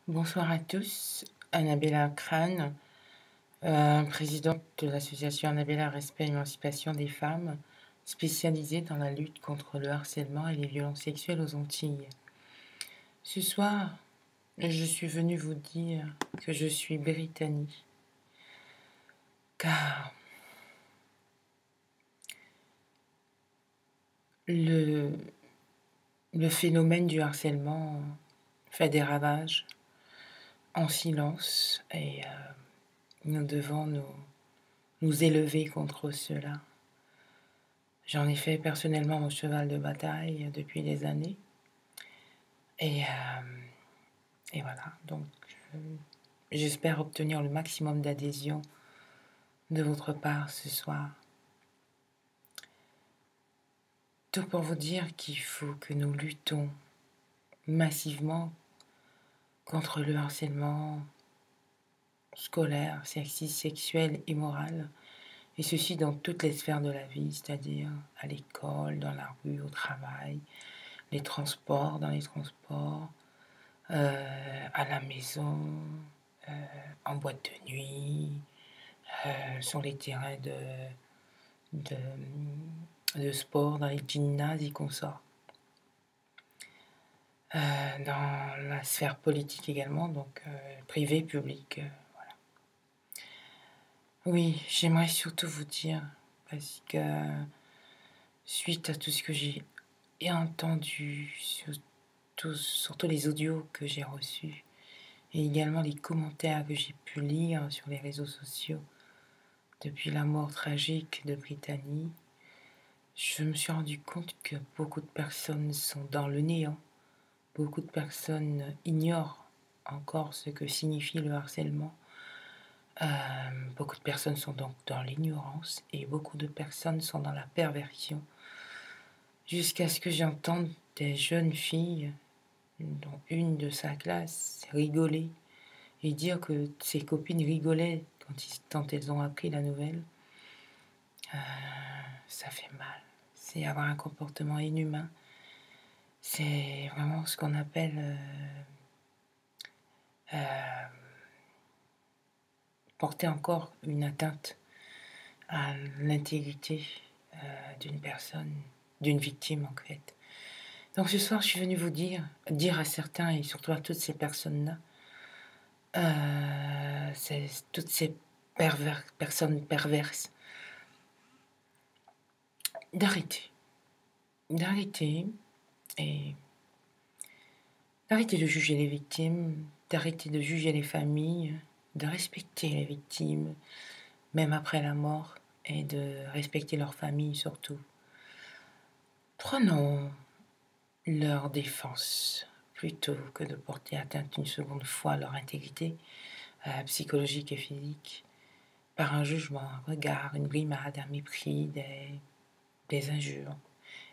Bonsoir à tous, Annabella Crane, présidente de l'association Annabella Respect et Émancipation des femmes, spécialisée dans la lutte contre le harcèlement et les violences sexuelles aux Antilles. Ce soir, je suis venue vous dire que je suis Brittany, car le, le phénomène du harcèlement fait des ravages en silence et nous devons nous élever contre cela. J'en ai fait personnellement mon cheval de bataille depuis des années. Et, et voilà, donc j'espère obtenir le maximum d'adhésion de votre part ce soir. Tout pour vous dire qu'il faut que nous luttons massivement contre le harcèlement scolaire, sexiste, sexuel et moral. Et ceci dans toutes les sphères de la vie, c'est-à-dire à l'école, dans la rue, au travail, les transports, dans les transports, à la maison, en boîte de nuit, sur les terrains de, de sport, dans les gymnases et consorts. Dans la sphère politique également, donc privée, publique. Voilà. Oui, j'aimerais surtout vous dire, parce que suite à tout ce que j'ai entendu, surtout les audios que j'ai reçus, et également les commentaires que j'ai pu lire sur les réseaux sociaux depuis la mort tragique de Brittany, je me suis rendu compte que beaucoup de personnes sont dans le néant. Beaucoup de personnes ignorent encore ce que signifie le harcèlement. Beaucoup de personnes sont donc dans l'ignorance et beaucoup de personnes sont dans la perversion. Jusqu'à ce que j'entende des jeunes filles, dont une de sa classe, rigoler et dire que ses copines rigolaient quand elles ont appris la nouvelle. Ça fait mal. C'est avoir un comportement inhumain. C'est vraiment ce qu'on appelle porter encore une atteinte à l'intégrité d'une personne, d'une victime en fait. Donc ce soir, je suis venue vous dire à certains et surtout à toutes ces personnes-là, toutes ces personnes perverses, d'arrêter. D'arrêter et d'arrêter de juger les victimes, d'arrêter de juger les familles, de respecter les victimes, même après la mort, et de respecter leur famille surtout. Prenons leur défense plutôt que de porter atteinte une seconde fois à leur intégrité psychologique et physique par un jugement, un regard, une brimade, un mépris, des injures,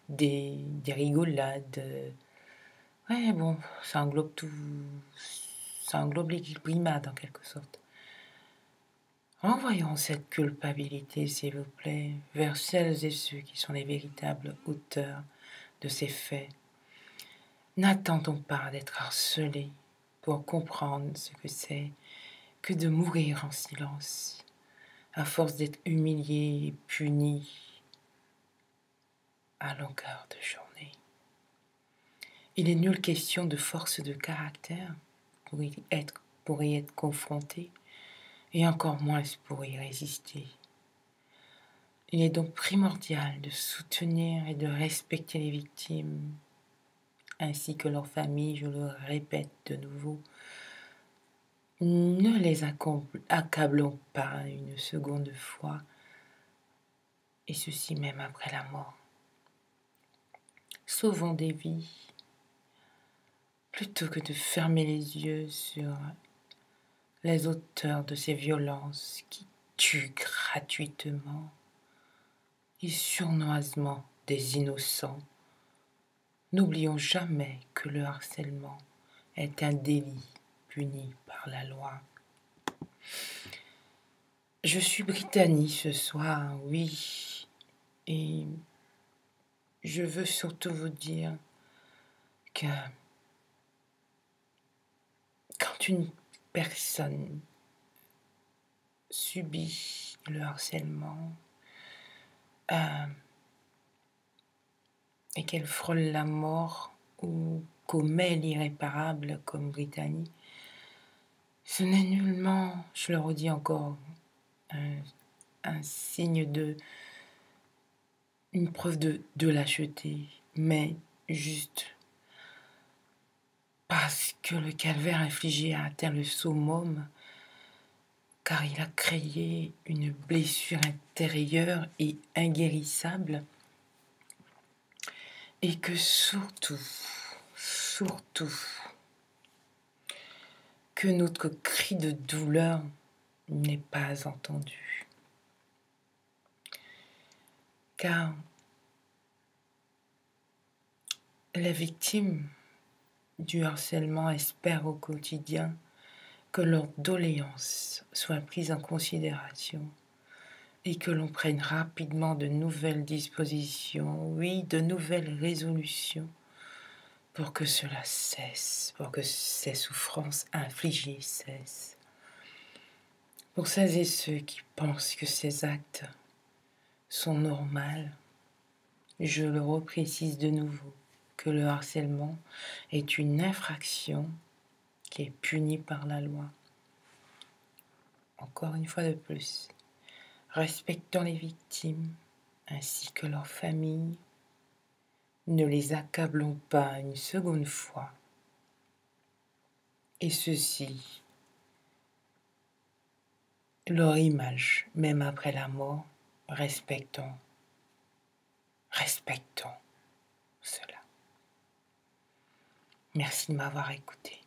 des rigolades. Ouais, bon, ça englobe tout, ça englobe les brimades en quelque sorte. Renvoyons cette culpabilité, s'il vous plaît, vers celles et ceux qui sont les véritables auteurs de ces faits. N'attendons pas d'être harcelés pour comprendre ce que c'est que de mourir en silence, à force d'être humiliés et punis à longueur de journée. Il est nulle question de force de caractère pour y être confronté, et encore moins pour y résister. Il est donc primordial de soutenir et de respecter les victimes, ainsi que leurs familles, je le répète de nouveau. Ne les accablons pas une seconde fois, et ceci même après la mort. Sauvons des vies, plutôt que de fermer les yeux sur les auteurs de ces violences qui tuent gratuitement et sournoisement des innocents. N'oublions jamais que le harcèlement est un délit puni par la loi. Je suis Brittany ce soir, oui, et je veux surtout vous dire que quand une personne subit le harcèlement et qu'elle frôle la mort ou commet l'irréparable comme Brittany, ce n'est nullement, je le redis encore, un signe une preuve de lâcheté, mais juste parce que le calvaire infligé a atteint le summum, car il a créé une blessure intérieure et inguérissable, et que surtout, que notre cri de douleur n'est pas entendu. Car les victimes du harcèlement espèrent au quotidien que leurs doléances soient prises en considération et que l'on prenne rapidement de nouvelles dispositions, oui, de nouvelles résolutions pour que cela cesse, pour que ces souffrances infligées cessent. Pour celles et ceux qui pensent que ces actes sont normaux, je le reprécise de nouveau, que le harcèlement est une infraction qui est punie par la loi. Encore une fois de plus, respectons les victimes ainsi que leurs familles. Ne les accablons pas une seconde fois. Et ceci, leur image, même après la mort, respectons cela. Merci de m'avoir écouté.